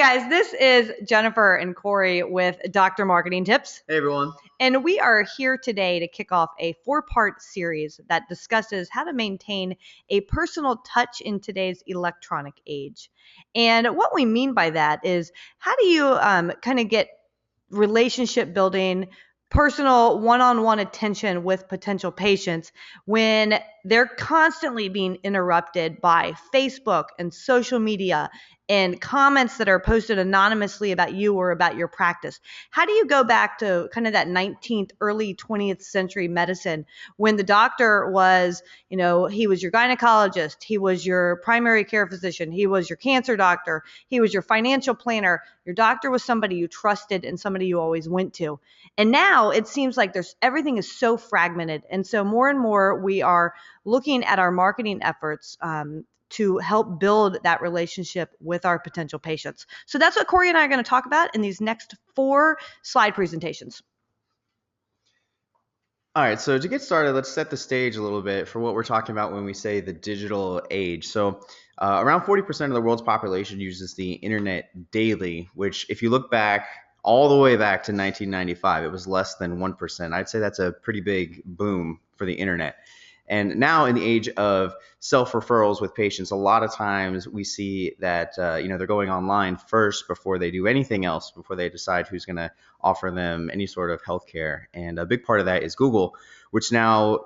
guys, this is Jennifer and Corey with Dr. Marketing Tips. Hey everyone. And we are here today to kick off a 4-part series that discusses how to maintain a personal touch in today's electronic age. And what we mean by that is, how do you kind of get relationship building, personal one-on-one attention with potential patients when they're constantly being interrupted by Facebook and social media and comments that are posted anonymously about you or about your practice? How do you go back to kind of that 19th, early 20th century medicine when the doctor was, he was your gynecologist, he was your primary care physician, he was your cancer doctor, he was your financial planner, your doctor was somebody you trusted and somebody you always went to. And now it seems like everything is so fragmented. And so more and more we are looking at our marketing efforts to help build that relationship with our potential patients. So that's what Corey and I are going to talk about in these next 4 slide presentations. All right, so to get started, let's set the stage a little bit for what we're talking about when we say the digital age. So around 40% of the world's population uses the internet daily, which if you look back all the way back to 1995, it was less than 1%. I'd say that's a pretty big boom for the internet. And now in the age of self-referrals with patients, a lot of times we see that they're going online first before they do anything else, before they decide who's going to offer them any sort of healthcare. And a big part of that is Google, which now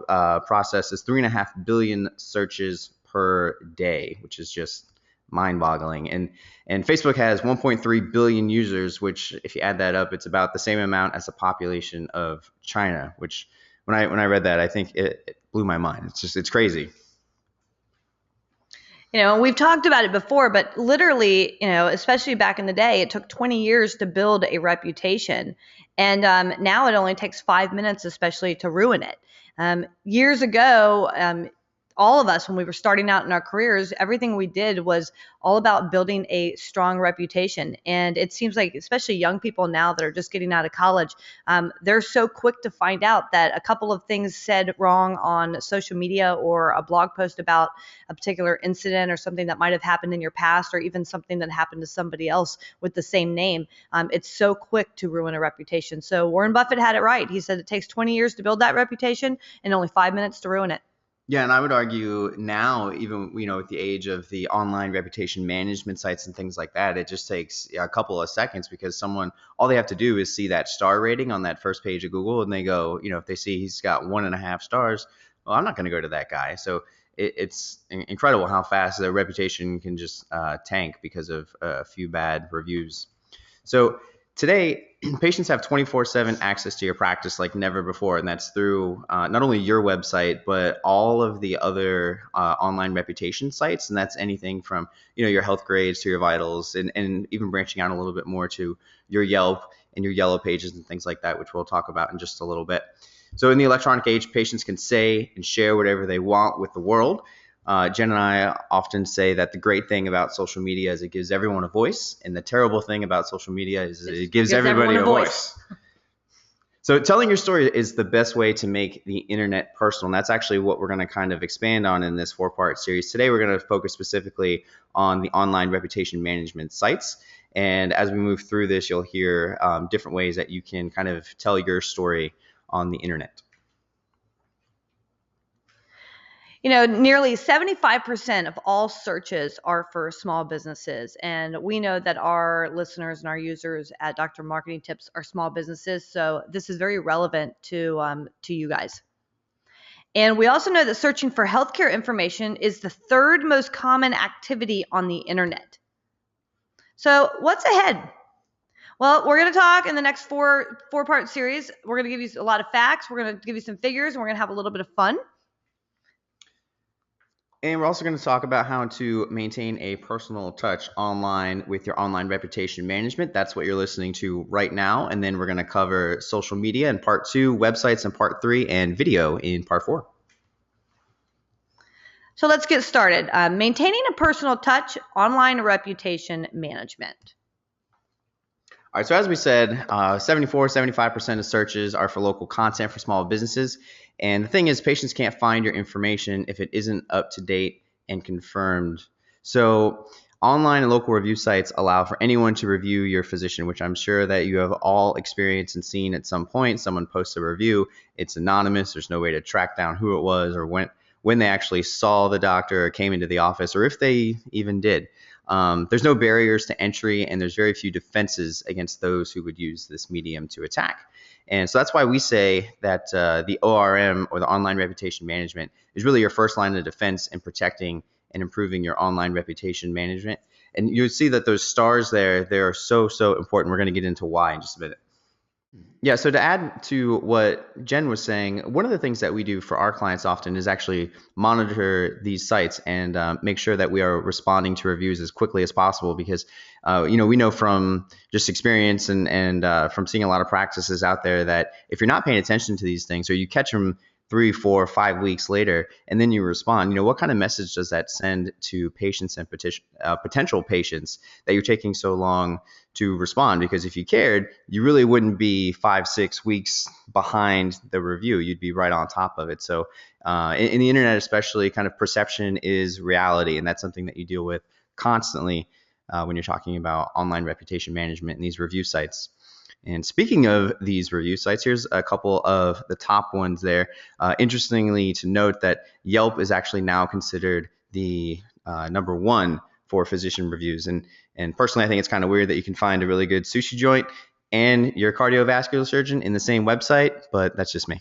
processes 3.5 billion searches per day, which is just mind-boggling. And Facebook has 1.3 billion users, which if you add that up, it's about the same amount as the population of China, which when I read that, I think it blew my mind. It's crazy. We've talked about it before, but literally, especially back in the day, it took 20 years to build a reputation. And now it only takes 5 minutes, especially to ruin it. Years ago, all of us, when we were starting out in our careers, everything we did was all about building a strong reputation. And it seems like, especially young people now that are just getting out of college, they're so quick to find out that a couple of things said wrong on social media or a blog post about a particular incident or something that might have happened in your past, or even something that happened to somebody else with the same name. It's so quick to ruin a reputation. So Warren Buffett had it right. He said it takes 20 years to build that reputation and only 5 minutes to ruin it. Yeah, and I would argue now, even with the age of the online reputation management sites and things like that, it just takes a couple of seconds because all they have to do is see that star rating on that first page of Google, and they go, if they see he's got 1.5 stars, well, I'm not going to go to that guy. So it's incredible how fast the reputation can just tank because of a few bad reviews. So today, patients have 24/7 access to your practice like never before, and that's through not only your website, but all of the other online reputation sites, and that's anything from your health grades to your vitals, and even branching out a little bit more to your Yelp and your Yellow Pages and things like that, which we'll talk about in just a little bit. So in the electronic age, patients can say and share whatever they want with the world. Jen and I often say that the great thing about social media is it gives everyone a voice, and the terrible thing about social media is it gives everybody a voice. So telling your story is the best way to make the internet personal, and that's actually what we're going to kind of expand on in this 4-part series. Today, we're going to focus specifically on the online reputation management sites, and as we move through this, you'll hear different ways that you can kind of tell your story on the internet. Nearly 75% of all searches are for small businesses. And we know that our listeners and our users at Dr. Marketing Tips are small businesses. So this is very relevant to you guys. And we also know that searching for healthcare information is the 3rd most common activity on the internet. So what's ahead? Well, we're going to talk in the next 4-part series. We're going to give you a lot of facts. We're going to give you some figures, and we're going to have a little bit of fun. And we're also going to talk about how to maintain a personal touch online with your online reputation management. That's what you're listening to right now. And then we're going to cover social media in part 2, websites in part 3, and video in part 4. So let's get started. Maintaining a personal touch, online reputation management. All right, so as we said, 75% of searches are for local content for small businesses. And the thing is, patients can't find your information if it isn't up to date and confirmed. So Online and local review sites allow for anyone to review your physician, which I'm sure that you have all experienced and seen at some point. Someone posts a review, it's anonymous, there's no way to track down who it was or when they actually saw the doctor or came into the office, or if they even did. There's no barriers to entry, and there's very few defenses against those who would use this medium to attack. And so that's why we say that the ORM, or the online reputation management, is really your first line of defense in protecting and improving your online reputation management. And you'll see that those stars there, they are so important. We're going to get into why in just a minute. Yeah, so to add to what Jen was saying, one of the things that we do for our clients often is actually monitor these sites and make sure that we are responding to reviews as quickly as possible, because we know from just experience and from seeing a lot of practices out there that if you're not paying attention to these things, or you catch them 3, 4, 5 weeks later, and then you respond, what kind of message does that send to patients and potential patients that you're taking so long to respond? Because if you cared, you really wouldn't be 5, 6 weeks behind the review. You'd be right on top of it. So in the internet especially, kind of perception is reality, and that's something that you deal with constantly when you're talking about online reputation management and these review sites. And speaking of these review sites, here's a couple of the top ones there. Interestingly to note that Yelp is actually now considered the number one for physician reviews. And personally, I think it's kind of weird that you can find a really good sushi joint and your cardiovascular surgeon in the same website, but that's just me.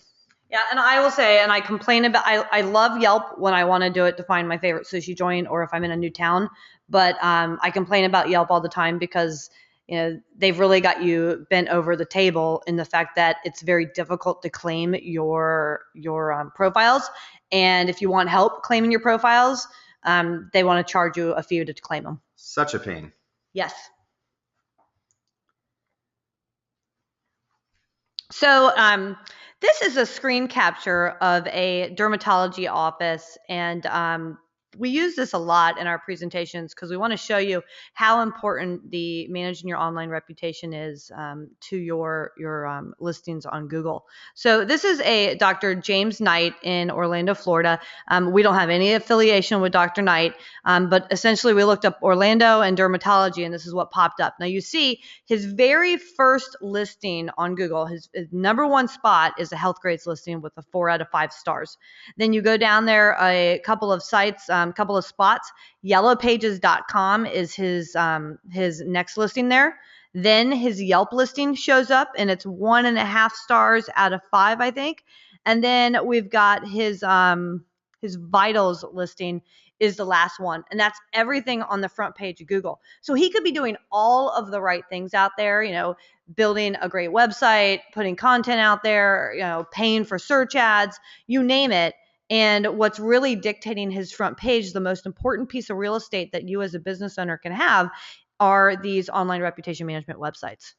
Yeah, and I will say, and I complain about, I love Yelp when I want to do it to find my favorite sushi joint, or if I'm in a new town, but I complain about Yelp all the time because they've really got you bent over the table in the fact that it's very difficult to claim your profiles. And if you want help claiming your profiles, they want to charge you a fee to claim them. Such a pain. Yes. So this is a screen capture of a dermatology office, and we use this a lot in our presentations because we want to show you how important the managing your online reputation is to your listings on Google. So this is a Dr. James Knight in Orlando, Florida. We don't have any affiliation with Dr. Knight, but essentially we looked up Orlando and dermatology, and this is what popped up. Now you see his very first listing on Google, his number one spot is a Healthgrades listing with a 4 out of 5 stars. Then you go down there a couple of sites, couple of spots. Yellowpages.com is his next listing there. Then his Yelp listing shows up, and it's 1.5 stars out of 5, I think. And then we've got his vitals listing is the last one, and that's everything on the front page of Google. So he could be doing all of the right things out there, building a great website, putting content out there, paying for search ads, you name it. And what's really dictating his front page, the most important piece of real estate that you as a business owner can have, are these online reputation management websites.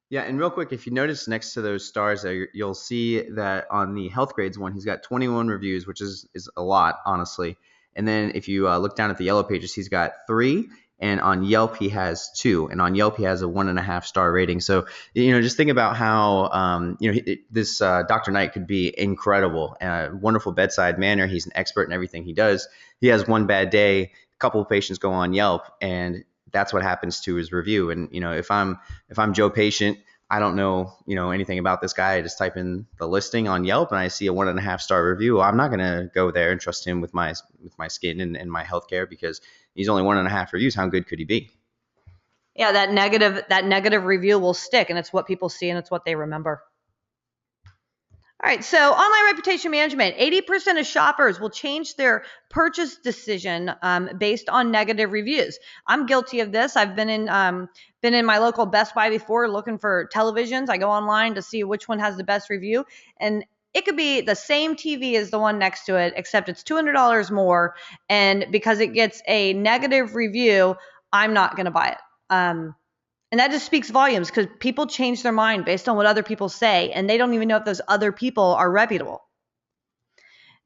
Yeah, and real quick, if you notice next to those stars there, you'll see that on the Healthgrades one, he's got 21 reviews, which is a lot, honestly. And then if you look down at the Yellow Pages, he's got 3. And on Yelp, he has 2. And on Yelp, he has a 1.5 star rating. So, just think about how, this Dr. Knight could be incredible. Wonderful bedside manner. He's an expert in everything he does. He has one bad day, a couple of patients go on Yelp, and that's what happens to his review. And, if I'm Joe Patient, I don't know, anything about this guy. I just type in the listing on Yelp and I see a 1.5 star review. Well, I'm not going to go there and trust him with my skin and my healthcare because he's only 1.5 reviews. How good could he be? Yeah, that negative review will stick, and it's what people see and it's what they remember. All right, so online reputation management, 80% of shoppers will change their purchase decision based on negative reviews. I'm guilty of this. I've been in my local Best Buy before looking for televisions. I go online to see which one has the best review, and it could be the same TV as the one next to it, except it's $200 more, and because it gets a negative review, I'm not going to buy it. And that just speaks volumes because people change their mind based on what other people say, and they don't even know if those other people are reputable.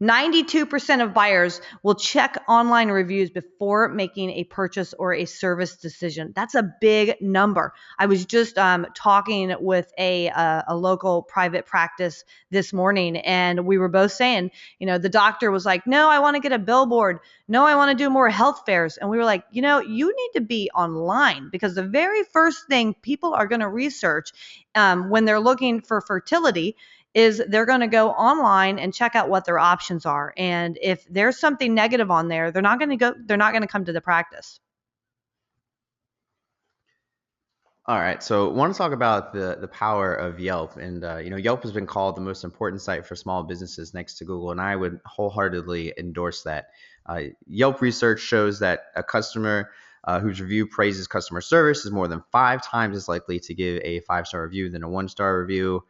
92% of buyers will check online reviews before making a purchase or a service decision. That's a big number. I was just talking with a local private practice this morning, and we were both saying, the doctor was like, no, I want to get a billboard. No, I want to do more health fairs. And we were like, you need to be online, because the very first thing people are going to research when they're looking for fertility is they're going to go online and check out what their options are. And if there's something negative on there, they're not going to come to the practice. All right, so I want to talk about the power of Yelp, and Yelp has been called the most important site for small businesses next to Google, and I would wholeheartedly endorse that. Yelp research shows that a customer whose review praises customer service is more than 5 times as likely to give a 5-star review than a 1-star review.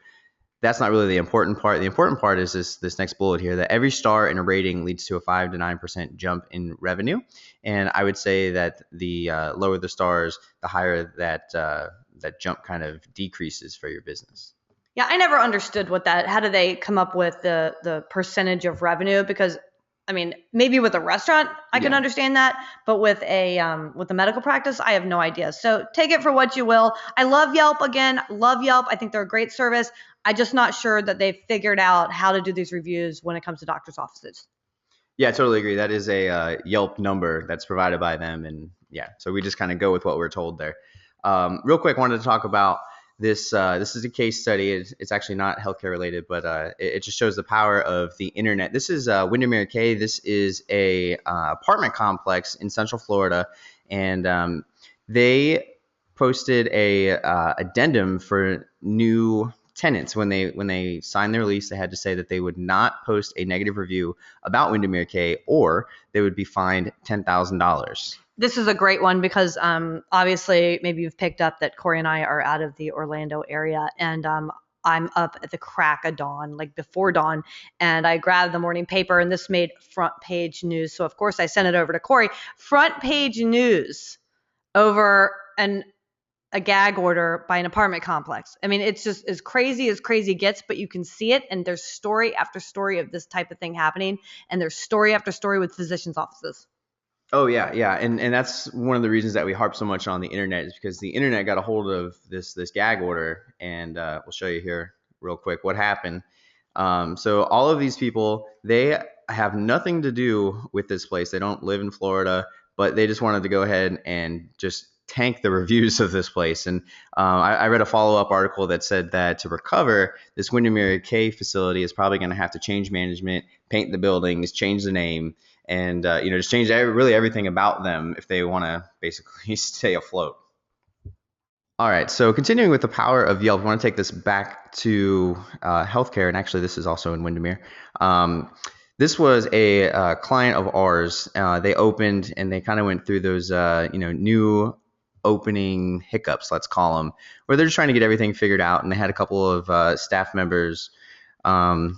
That's not really the important part. The important part is this next bullet here, that every star in a rating leads to a 5 to 9% jump in revenue. And I would say that the lower the stars, the higher that jump kind of decreases for your business. Yeah, I never understood how do they come up with the percentage of revenue? Because maybe with a restaurant, I can understand that, but with a medical practice, I have no idea. So take it for what you will. I love Yelp again. Love Yelp. I think they're a great service. I'm just not sure that they've figured out how to do these reviews when it comes to doctors' offices. Yeah, I totally agree. That is a Yelp number that's provided by them, and so we just kind of go with what we're told there. Real quick, I wanted to talk about this. This is a case study. It's actually not healthcare related, but it just shows the power of the internet. This is Windermere Cay. This is a apartment complex in Central Florida, and they posted a addendum for new tenants. When they signed their lease, they had to say that they would not post a negative review about Windermere Cay, or they would be fined $10,000. This is a great one because obviously maybe you've picked up that Corey and I are out of the Orlando area, and I'm up at the crack of dawn, like before dawn, and I grabbed the morning paper, and this made front page news. So of course I sent it over to Corey. Front page news over a gag order by an apartment complex. It's just as crazy gets, but you can see it, and there's story after story of this type of thing happening, and there's story after story with physicians' offices. Oh yeah, and that's one of the reasons that we harp so much on the internet, is because the internet got a hold of this gag order, and we'll show you here real quick what happened. So all of these people, they have nothing to do with this place. They don't live in Florida, but they just wanted to go ahead and just tank the reviews of this place. And I read a follow-up article that said that to recover, this Windermere Cay facility is probably going to have to change management, paint the buildings, change the name, and just change really everything about them if they want to basically stay afloat. All right, so continuing with the power of Yelp, I want to take this back to healthcare, and actually this is also in Windermere. This was a client of ours. They opened, and they kind of went through those new opening hiccups, let's call them, where they're just trying to get everything figured out, and they had a couple of staff members kind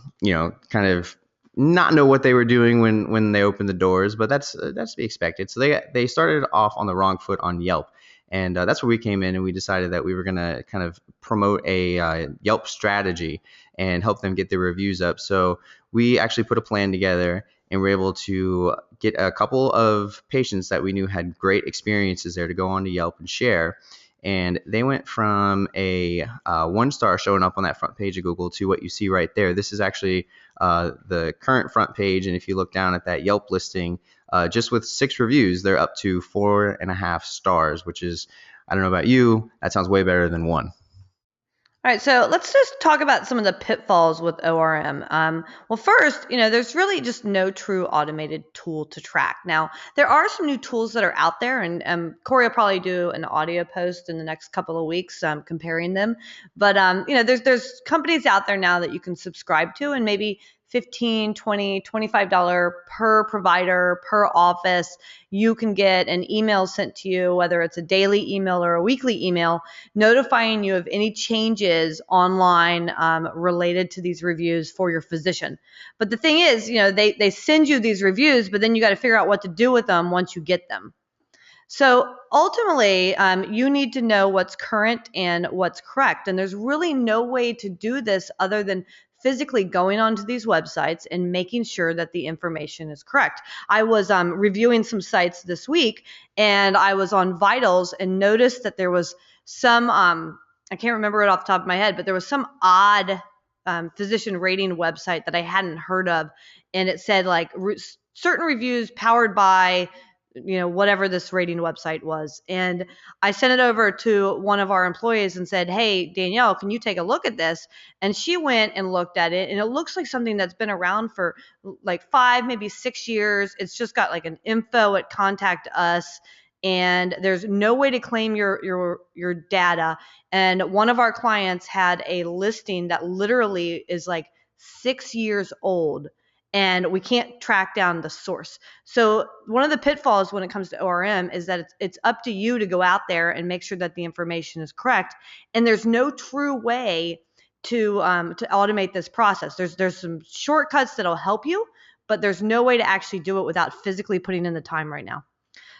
of not know what they were doing when they opened the doors, but that's to be expected. So they started off on the wrong foot on Yelp, and that's where we came in, and we decided that we were going to kind of promote a Yelp strategy and help them get their reviews up. So we actually put a plan together, and we're able to get a couple of patients that we knew had great experiences there to go on to Yelp and share. And they went from a 1-star showing up on that front page of Google to what you see right there. This is actually the current front page. And if you look down at that Yelp listing, just with 6 reviews, they're up to 4.5 stars, which is, I don't know about you, that sounds way better than 1. All right, so let's just talk about some of the pitfalls with ORM. Well, first, there's really just no true automated tool to track. Now, there are some new tools that are out there, and Corey will probably do an audio post in the next couple of weeks comparing them. But, there's companies out there now that you can subscribe to, and maybe $15, $20, $25 per provider, per office. You can get an email sent to you, whether it's a daily email or a weekly email, notifying you of any changes online related to these reviews for your physician. But the thing is, they send you these reviews, but then you got to figure out what to do with them once you get them. So ultimately, you need to know what's current and what's correct. And there's really no way to do this other than physically going onto these websites and making sure that the information is correct. I was reviewing some sites this week, and I was on Vitals and noticed that there was some, I can't remember it off the top of my head, but there was some odd physician rating website that I hadn't heard of. And it said like certain reviews powered by, whatever this rating website was. And I sent it over to one of our employees and said, hey, Danielle, can you take a look at this? And she went and looked at it, and it looks like something that's been around for like 5, maybe 6 years. It's just got like an info at contact us, and there's no way to claim your data. And one of our clients had a listing that literally is like 6 years old, and we can't track down the source. So one of the pitfalls when it comes to ORM is that it's up to you to go out there and make sure that the information is correct. And there's no true way to automate this process. There's some shortcuts that'll help you, but there's no way to actually do it without physically putting in the time right now.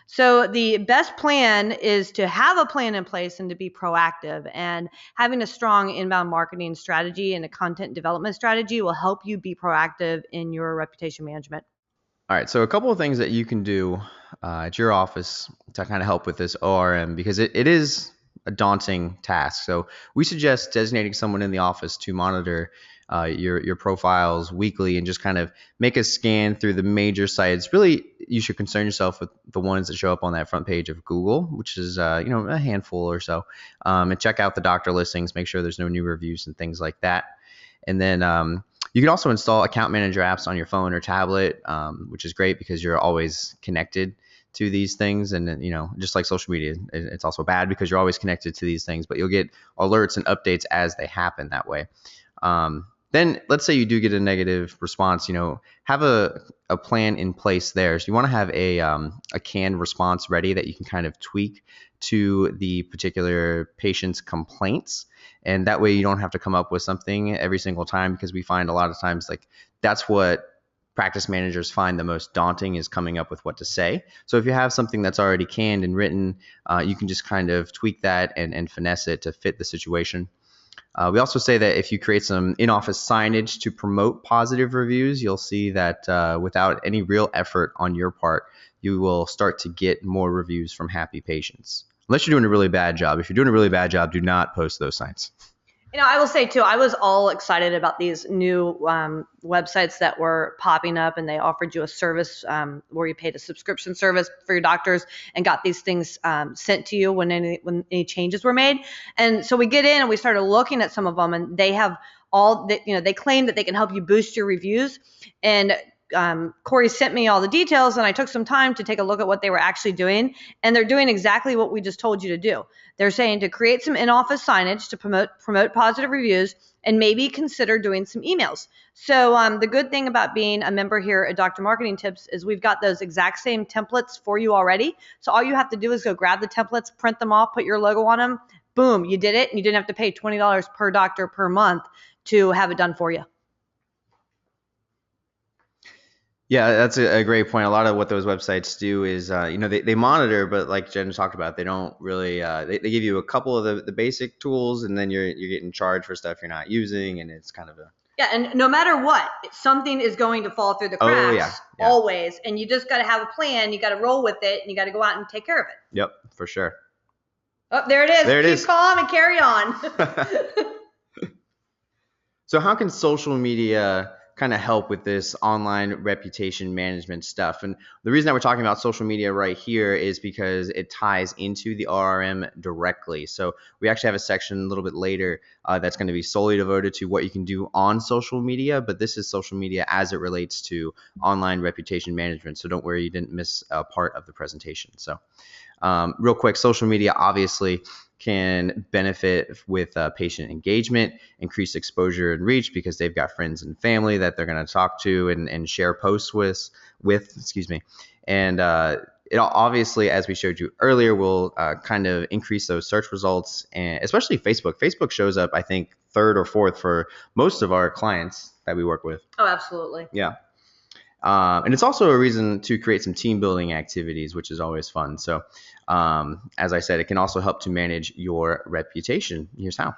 So the best plan is to have a plan in place and to be proactive, and having a strong inbound marketing strategy and a content development strategy will help you be proactive in your reputation management. All right, so a couple of things that you can do at your office to kind of help with this ORM, because it is a daunting task. So we suggest designating someone in the office to monitor your profiles weekly and just kind of make a scan through the major sites. Really, you should concern yourself with the ones that show up on that front page of Google, which is a handful or so, and check out the doctor listings, make sure there's no new reviews and things like that. And then you can also install account manager apps on your phone or tablet, which is great because you're always connected to these things. And just like social media, it's also bad because you're always connected to these things, but you'll get alerts and updates as they happen that way. Then let's say you do get a negative response, have a plan in place there. So you want to have a canned response ready that you can kind of tweak to the particular patient's complaints. And that way you don't have to come up with something every single time, because we find a lot of times like that's what practice managers find the most daunting, is coming up with what to say. So if you have something that's already canned and written, you can just kind of tweak that and finesse it to fit the situation. We also say that if you create some in-office signage to promote positive reviews, you'll see that without any real effort on your part, you will start to get more reviews from happy patients. Unless you're doing a really bad job. If you're doing a really bad job, do not post those signs. I will say too, I was all excited about these new websites that were popping up, and they offered you a service where you paid a subscription service for your doctors and got these things sent to you when any changes were made. And so we get in and we started looking at some of them, and they have all that, they claim that they can help you boost your reviews. And Corey sent me all the details, and I took some time to take a look at what they were actually doing, and they're doing exactly what we just told you to do. They're saying to create some in-office signage to promote positive reviews, and maybe consider doing some emails. So the good thing about being a member here at Dr. Marketing Tips is we've got those exact same templates for you already. So all you have to do is go grab the templates, print them off, put your logo on them. Boom, you did it, and you didn't have to pay $20 per doctor per month to have it done for you. Yeah, that's a great point. A lot of what those websites do is, they monitor, but like Jen talked about, they don't really, they give you a couple of the basic tools, and then you're getting charged for stuff you're not using, and it's kind of a... Yeah, and no matter what, something is going to fall through the cracks always, and you just got to have a plan. You got to roll with it, and you got to go out and take care of it. Yep, for sure. Oh, there it is. Keep calm and carry on. So how can social media kind of help with this online reputation management stuff? And the reason that we're talking about social media right here is because it ties into the ORM directly. So we actually have a section a little bit later that's going to be solely devoted to what you can do on social media, but this is social media as it relates to online reputation management. So don't worry, you didn't miss a part of the presentation. So real quick, social media obviously can benefit with patient engagement, increase exposure and reach, because they've got friends and family that they're going to talk to and share posts with. And it obviously, as we showed you earlier, will kind of increase those search results, and especially Facebook. Facebook shows up, I think, third or fourth for most of our clients that we work with. Oh, absolutely. Yeah. And it's also a reason to create some team building activities, which is always fun. So as I said, it can also help to manage your reputation. Here's how.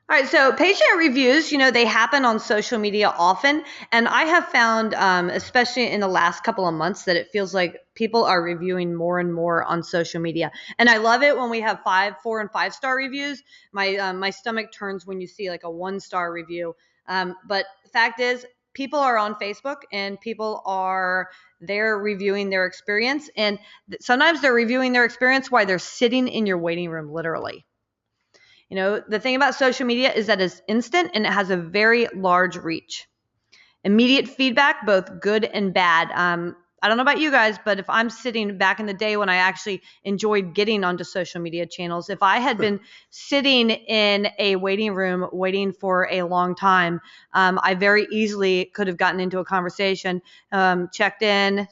All right, so patient reviews, they happen on social media often. And I have found, especially in the last couple of months, that it feels like people are reviewing more and more on social media. And I love it when we have 5, 4, and 5-star reviews. My stomach turns when you see like a 1-star review. But the fact is, people are on Facebook and people are there reviewing their experience. And sometimes they're reviewing their experience while they're sitting in your waiting room, literally. The thing about social media is that it's instant and it has a very large reach. Immediate feedback, both good and bad. I don't know about you guys, but if I'm sitting back in the day when I actually enjoyed getting onto social media channels, if I had been sitting in a waiting room waiting for a long time, I very easily could have gotten into a conversation, checked in,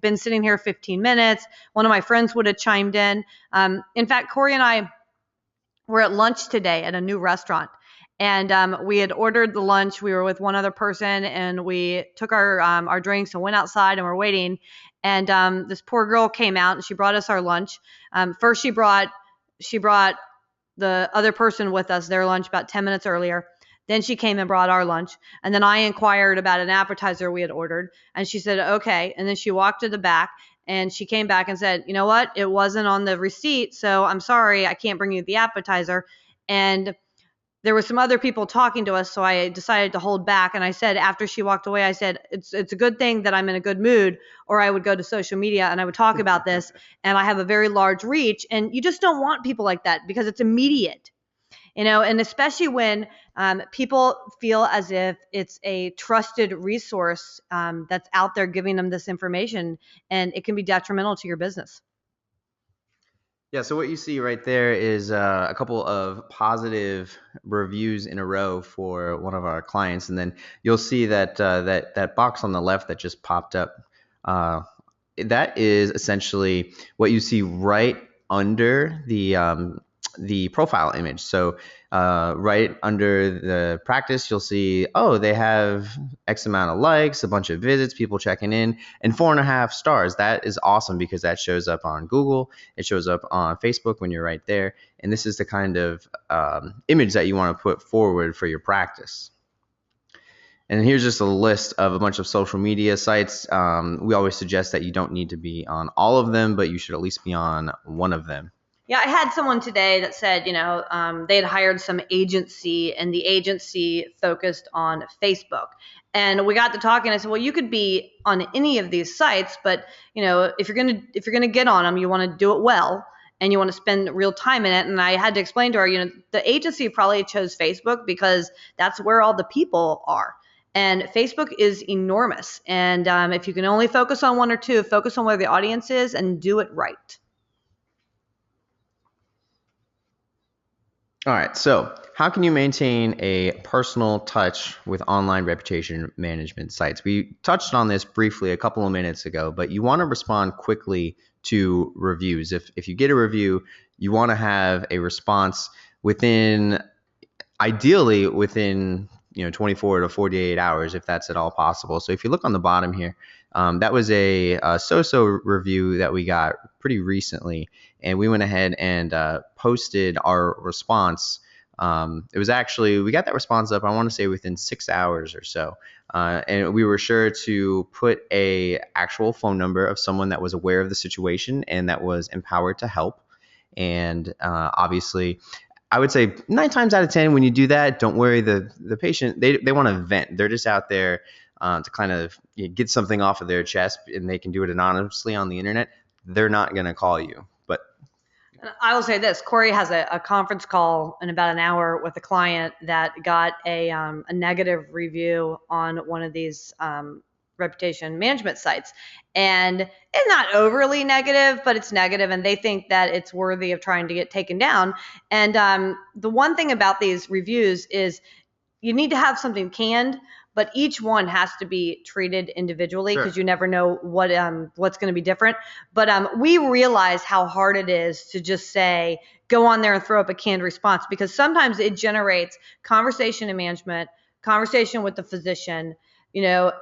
been sitting here 15 minutes. One of my friends would have chimed in. In fact, Corey and I, we're at lunch today at a new restaurant. And we had ordered the lunch. We were with one other person, and we took our drinks and went outside, and we're waiting. And this poor girl came out, and she brought us our lunch. First, she brought the other person with us their lunch about 10 minutes earlier. Then she came and brought our lunch. And then I inquired about an appetizer we had ordered, and she said, okay. And then she walked to the back, and she came back and said, you know what? It wasn't on the receipt, so I'm sorry, I can't bring you the appetizer. And there were some other people talking to us, so I decided to hold back. And I said, after she walked away, I said, it's a good thing that I'm in a good mood, or I would go to social media and I would talk about this. And I have a very large reach. And you just don't want people like that because it's immediate. And especially when people feel as if it's a trusted resource that's out there giving them this information, and it can be detrimental to your business. Yeah, so what you see right there is a couple of positive reviews in a row for one of our clients, and then you'll see that that box on the left that just popped up. That is essentially what you see right under the profile image. So right under the practice, you'll see, oh, they have X amount of likes, a bunch of visits, people checking in, and 4.5 stars. That is awesome because that shows up on Google. It shows up on Facebook when you're right there. And this is the kind of image that you want to put forward for your practice. And here's just a list of a bunch of social media sites. We always suggest that you don't need to be on all of them, but you should at least be on one of them. Yeah, I had someone today that said, they had hired some agency, and the agency focused on Facebook. And we got to talking. I said, well, you could be on any of these sites, but if you're gonna get on them, you want to do it well, and you want to spend real time in it. And I had to explain to her, the agency probably chose Facebook because that's where all the people are. And Facebook is enormous. And if you can only focus on one or two, focus on where the audience is and do it right. All right, so how can you maintain a personal touch with online reputation management sites? We touched on this briefly a couple of minutes ago, but you want to respond quickly to reviews. If you get a review, you want to have a response ideally within 24 to 48 hours, if that's at all possible. So if you look on the bottom here, that was a so-so review that we got pretty recently, and we went ahead and posted our response. It was actually, we got that response up, I want to say within 6 hours or so. And we were sure to put a actual phone number of someone that was aware of the situation and that was empowered to help. And obviously, I would say 9 times out of 10, when you do that, don't worry. The patient, they want to vent. They're just out there to kind of get something off of their chest, and they can do it anonymously on the internet. They're not going to call you. But I will say this: Corey has a conference call in about an hour with a client that got a negative review on one of these reputation management sites, and it's not overly negative, but it's negative, and they think that it's worthy of trying to get taken down. And the one thing about these reviews is you need to have something canned, but each one has to be treated individually because you never know what's going to be different. But we realize how hard it is to just say, go on there and throw up a canned response, because sometimes it generates conversation in management, conversation with the physician,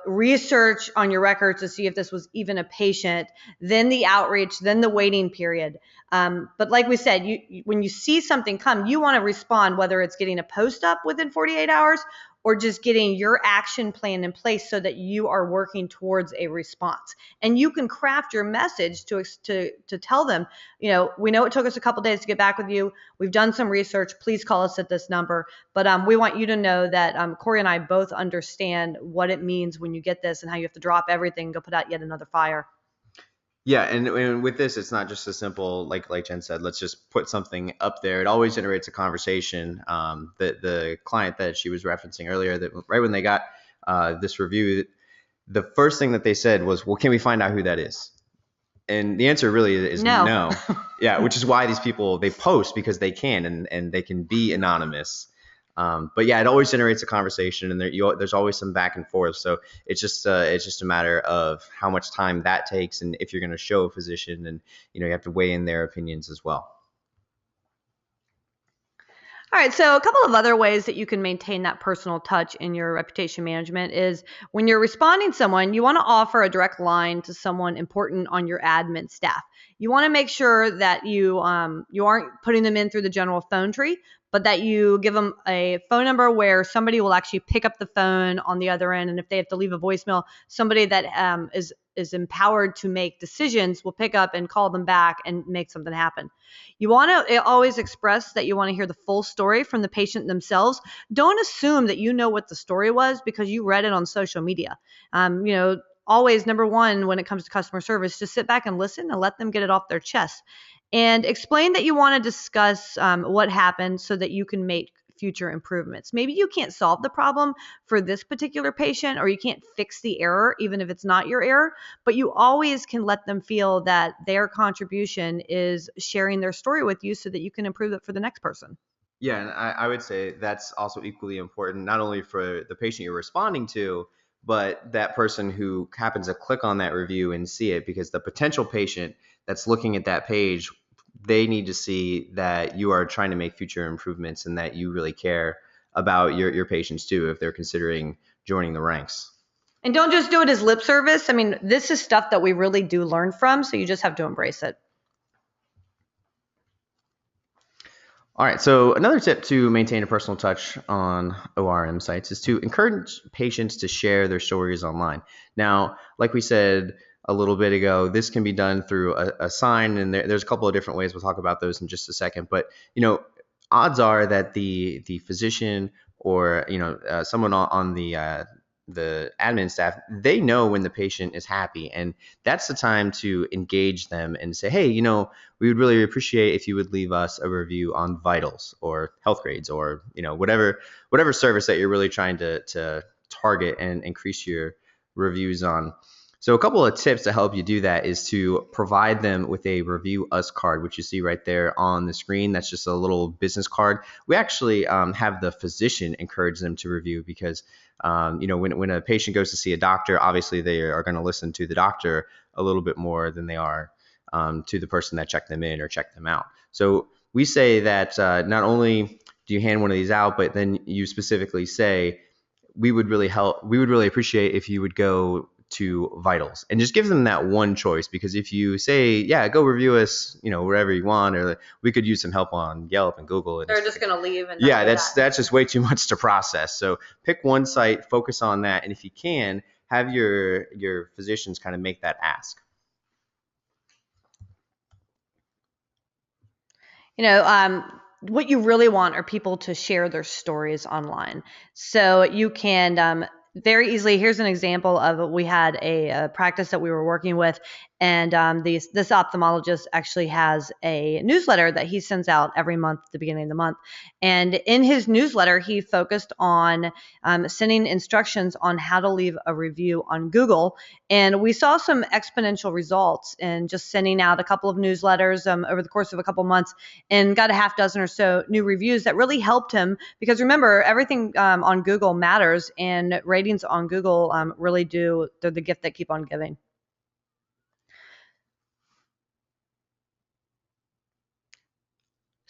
research on your records to see if this was even a patient, then the outreach, then the waiting period. But like we said, when you see something come, you want to respond, whether it's getting a post up within 48 hours or just getting your action plan in place so that you are working towards a response. And you can craft your message to tell them, we know it took us a couple days to get back with you. We've done some research. Please call us at this number. But we want you to know that Corey and I both understand what it means when you get this and how you have to drop everything and go put out yet another fire. Yeah, and with this, it's not just as simple, like Jen said, let's just put something up there. It always generates a conversation. The client that she was referencing earlier, that right when they got this review, the first thing that they said was, well, can we find out who that is? And the answer really is no. Yeah, which is why these people, they post because they can, and they can be anonymous. But yeah, it always generates a conversation, and there's always some back and forth. So it's just a matter of how much time that takes, and if you're going to show a physician, and you have to weigh in their opinions as well. All right, so a couple of other ways that you can maintain that personal touch in your reputation management is when you're responding to someone, you want to offer a direct line to someone important on your admin staff. You want to make sure that you aren't putting them in through the general phone tree, but that you give them a phone number where somebody will actually pick up the phone on the other end. And if they have to leave a voicemail, somebody that is empowered to make decisions will pick up and call them back and make something happen. You want to always express that you want to hear the full story from the patient themselves. Don't assume that you know what the story was because you read it on social media. Always, number one, when it comes to customer service, just sit back and listen and let them get it off their chest. And explain that you want to discuss what happened so that you can make future improvements. Maybe you can't solve the problem for this particular patient, or you can't fix the error, even if it's not your error, but you always can let them feel that their contribution is sharing their story with you so that you can improve it for the next person. Yeah, and I would say that's also equally important, not only for the patient you're responding to, but that person who happens to click on that review and see it, because the potential patient that's looking at that page, they need to see that you are trying to make future improvements and that you really care about your patients too, if they're considering joining the ranks. And don't just do it as lip service. I mean, this is stuff that we really do learn from, so you just have to embrace it. All right, so another tip to maintain a personal touch on ORM sites is to encourage patients to share their stories online. Now, like we said a little bit ago, this can be done through a sign, and there's a couple of different ways. We'll talk about those in just a second. But odds are that the physician or someone on the admin staff, they know when the patient is happy, and that's the time to engage them and say, hey, we would really appreciate if you would leave us a review on vitals or Healthgrades or whatever service that you're really trying to target and increase your reviews on. So a couple of tips to help you do that is to provide them with a Review Us card, which you see right there on the screen. That's just a little business card. We actually have the physician encourage them to review, because when a patient goes to see a doctor, obviously they are going to listen to the doctor a little bit more than they are to the person that checked them in or checked them out. So we say that not only do you hand one of these out, but then you specifically say, we would really appreciate if you would go to vitals, and just give them that one choice. Because if you say, yeah, go review us, wherever you want, or we could use some help on Yelp and Google, and they're just going to leave. And yeah, that's just way too much to process. So pick one site, focus on that. And if you can, have your physicians kind of make that ask. What you really want are people to share their stories online. So you can very easily, here's an example of, we had a practice that we were working with, and this ophthalmologist actually has a newsletter that he sends out every month at the beginning of the month. And in his newsletter, he focused on sending instructions on how to leave a review on Google. And we saw some exponential results in just sending out a couple of newsletters over the course of a couple months, and got a half dozen or so new reviews that really helped him. Because remember, everything on Google matters, and ratings on Google really do, they're the gift that keep on giving.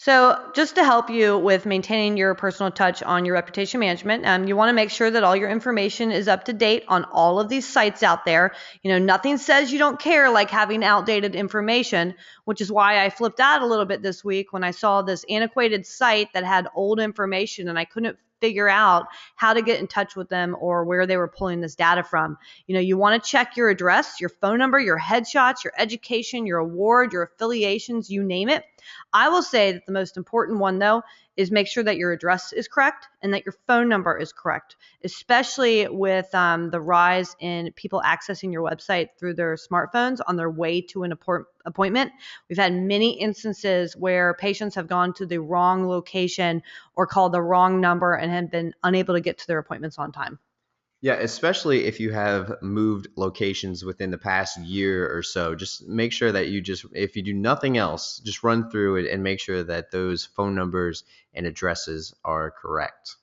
So just to help you with maintaining your personal touch on your reputation management, you want to make sure that all your information is up to date on all of these sites out there. Nothing says you don't care like having outdated information, which is why I flipped out a little bit this week when I saw this antiquated site that had old information and I couldn't figure out how to get in touch with them or where they were pulling this data from. You want to check your address, your phone number, your headshots, your education, your award, your affiliations, you name it. I will say that the most important one, though, is make sure that your address is correct and that your phone number is correct, especially with the rise in people accessing your website through their smartphones on their way to an appointment. We've had many instances where patients have gone to the wrong location or called the wrong number and have been unable to get to their appointments on time. Yeah, especially if you have moved locations within the past year or so, just make sure that if you do nothing else, just run through it and make sure that those phone numbers and addresses are correct.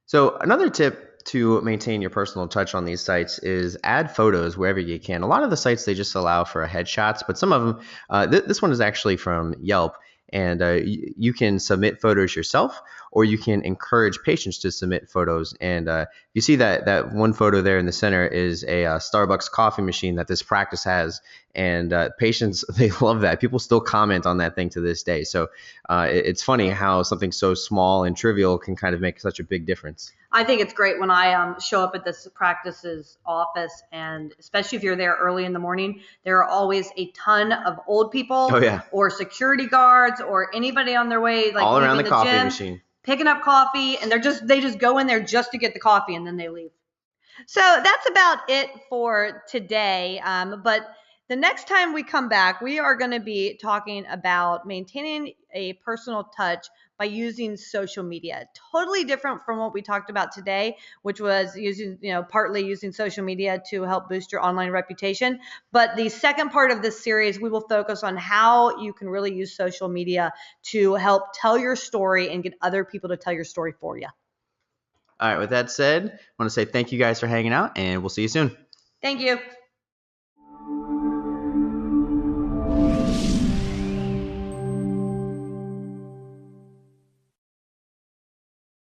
So another tip to maintain your personal touch on these sites is add photos wherever you can. A lot of the sites, they just allow for headshots, but some of them, this one is actually from Yelp, and you can submit photos yourself, or you can encourage patients to submit photos. And you see that one photo there in the center is a Starbucks coffee machine that this practice has, and patients, they love that. People still comment on that thing to this day. So it's funny how something so small and trivial can kind of make such a big difference. I think it's great when I show up at this practice's office, and especially if you're there early in the morning, there are always a ton of old people or security guards or anybody on their way, like all around the coffee gym, machine, picking up coffee, and they just go in there just to get the coffee and then they leave. So that's about it for today. But the next time we come back, we are going to be talking about maintaining a personal touch by using social media. Totally different from what we talked about today, which was partly using social media to help boost your online reputation. But the second part of this series, we will focus on how you can really use social media to help tell your story and get other people to tell your story for you. All right, with that said, I want to say thank you guys for hanging out, and we'll see you soon. Thank you.